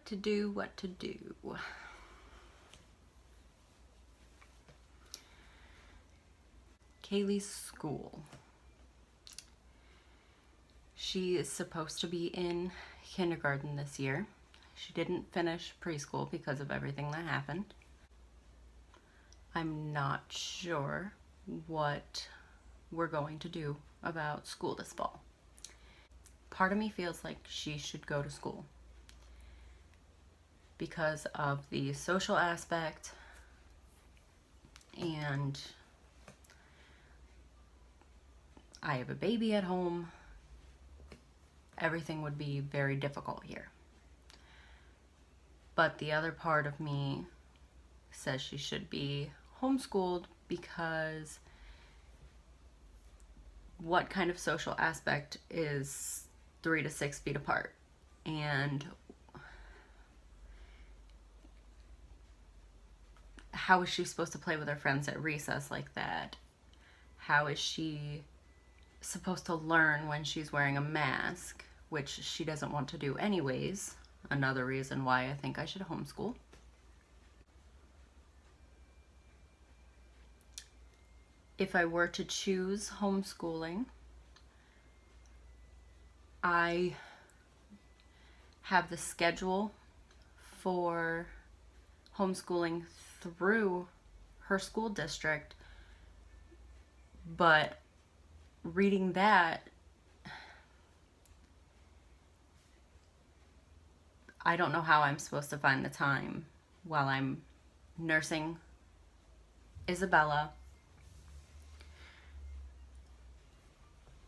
What to do, what to do. Kaylee's school. She is supposed to be in kindergarten this year. She didn't finish preschool because of everything that happened. I'm not sure what we're going to do about school this fall. Part of me feels like she should go to school because of the social aspect, and I have a baby at home. Everything would be very difficult here. But the other part of me says she should be homeschooled because what kind of social aspect is 3 to 6 feet apart? And how is she supposed to play with her friends at recess like that? How is she supposed to learn when she's wearing a mask, which she doesn't want to do anyways? Another reason why I think I should homeschool. If I were to choose homeschooling, I have the schedule for homeschooling through her school district, but reading that, I don't know how I'm supposed to find the time while I'm nursing Isabella.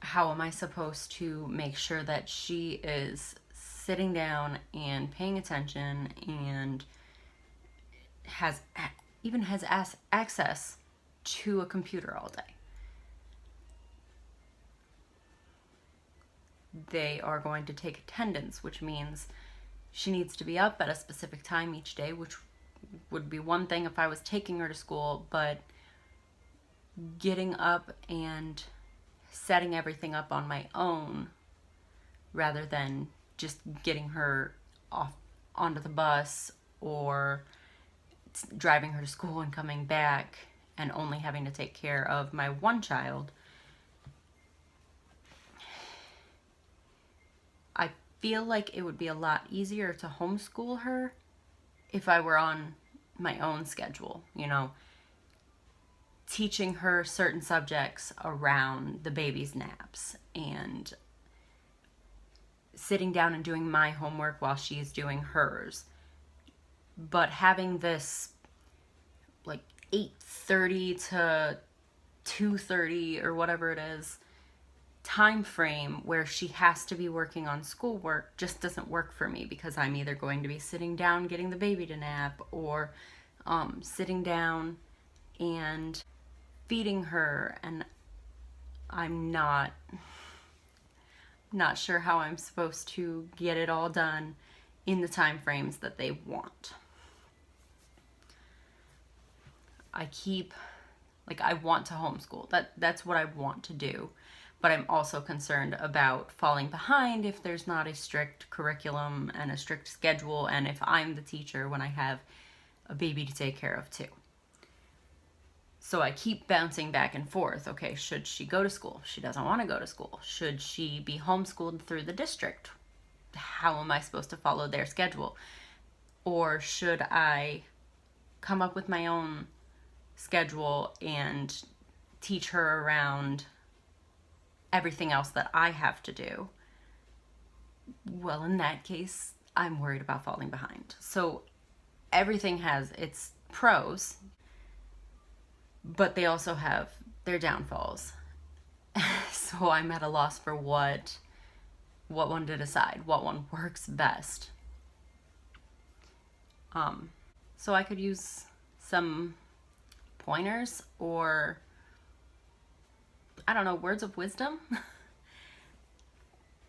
How am I supposed to make sure that she is sitting down and paying attention and has access to a computer all day? They are going to take attendance, which means she needs to be up at a specific time each day, which would be one thing if I was taking her to school, but getting up and setting everything up on my own rather than just getting her off onto the bus or driving her to school and coming back and only having to take care of my one child. I feel like it would be a lot easier to homeschool her if I were on my own schedule, teaching her certain subjects around the baby's naps and sitting down and doing my homework while she's doing hers. But having this like 8:30 to 2:30 or whatever it is time frame where she has to be working on schoolwork just doesn't work for me, because I'm either going to be sitting down getting the baby to nap or sitting down and feeding her, and I'm not sure how I'm supposed to get it all done in the time frames that they want. I want to homeschool. That's what I want to do. But I'm also concerned about falling behind if there's not a strict curriculum and a strict schedule, and if I'm the teacher when I have a baby to take care of too. So I keep bouncing back and forth. Okay, should she go to school? She doesn't want to go to school. Should she be homeschooled through the district? How am I supposed to follow their schedule? Or should I come up with my own schedule and teach her around everything else that I have to do? Well, in that case, I'm worried about falling behind. So everything has its pros, but they also have their downfalls. So I'm at a loss for what one to decide, what one works best. So I could use some pointers or, I don't know, words of wisdom.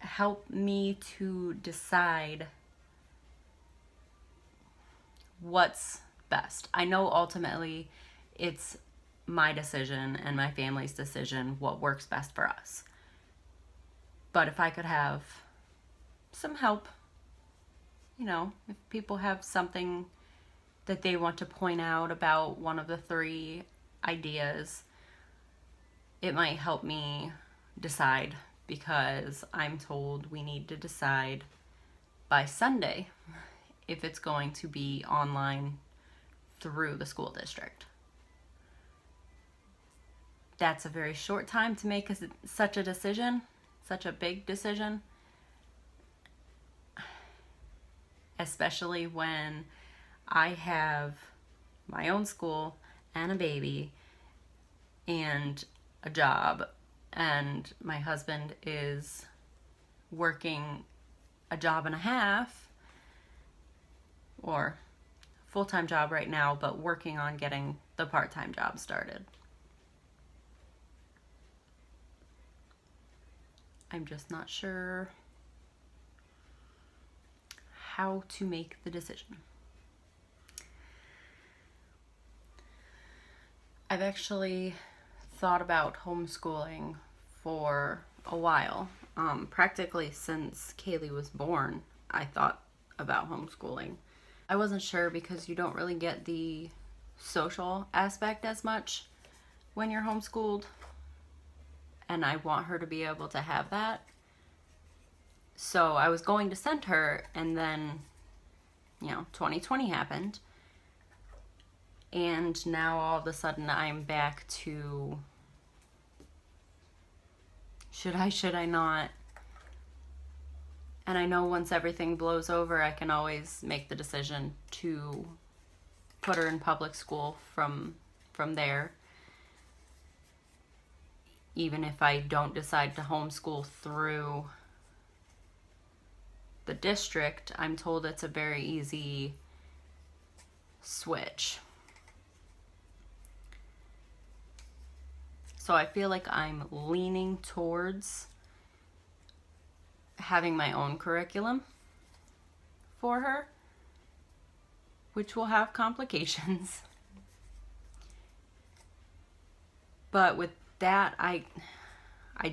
Help me to decide what's best. I know ultimately it's my decision and my family's decision what works best for us. But if I could have some help if people have something that they want to point out about one of the three ideas, it might help me decide, because I'm told we need to decide by Sunday if it's going to be online through the school district. That's a very short time to make such a decision, such a big decision, especially when I have my own school and a baby and a job, and my husband is working a job and a half, or full-time job right now, but working on getting the part-time job started. I'm just not sure how to make the decision. I've actually thought about homeschooling for a while. Practically since Kaylee was born, I thought about homeschooling. I wasn't sure because you don't really get the social aspect as much when you're homeschooled, and I want her to be able to have that. So I was going to send her, and then 2020 happened, and now all of a sudden I'm back to should I not? And I know once everything blows over, I can always make the decision to put her in public school from there. Even if I don't decide to homeschool through the district, I'm told it's a very easy switch. So I feel like I'm leaning towards having my own curriculum for her, which will have complications. But with that, I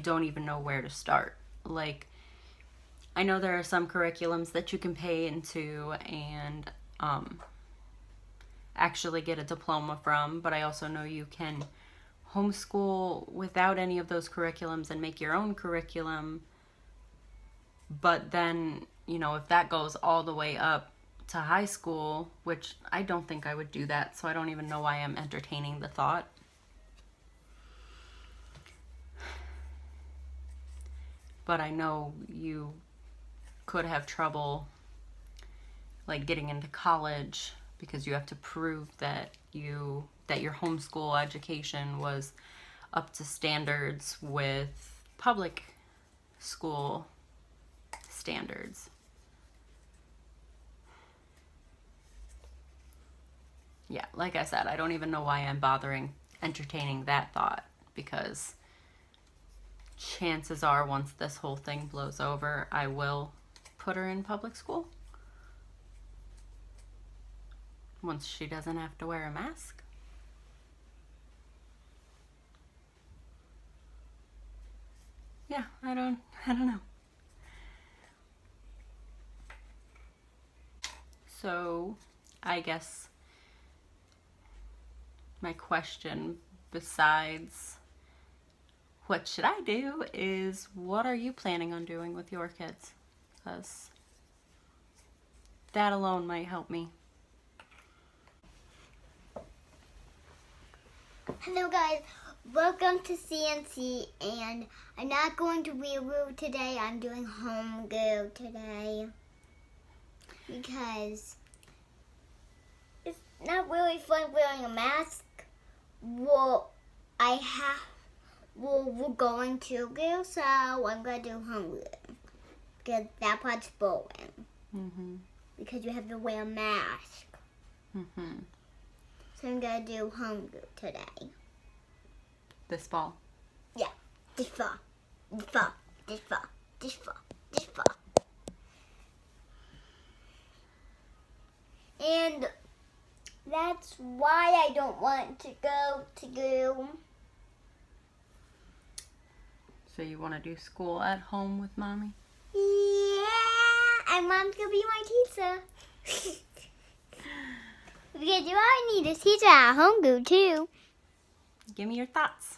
don't even know where to start. Like, I know there are some curriculums that you can pay into and actually get a diploma from, but I also know you can homeschool without any of those curriculums and make your own curriculum. But then, if that goes all the way up to high school, which I don't think I would do that, so I don't even know why I'm entertaining the thought. But I know you could have trouble like getting into college because you have to prove that your homeschool education was up to standards with public school standards. Yeah, like I said, I don't even know why I'm bothering entertaining that thought, because chances are once this whole thing blows over, I will put her in public school. Once she doesn't have to wear a mask. Yeah, I don't know. So, I guess my question, besides what should I do, is what are you planning on doing with your kids? Because that alone might help me. Hello guys, welcome to CNC, and I'm not going to Wee-Woo today. I'm doing homegirl today because it's not really fun wearing a mask. We're going to go, so I'm going to do homegirl because that part's boring. Mm-hmm. Because you have to wear a mask. Mm-hmm. So I'm going to do homegirl today. This fall? Yeah, this fall. And that's why I don't want to go to school. So you want to do school at home with mommy? Yeah, And Mom's gonna be my teacher. Because you already need a teacher at home group too. Give me your thoughts.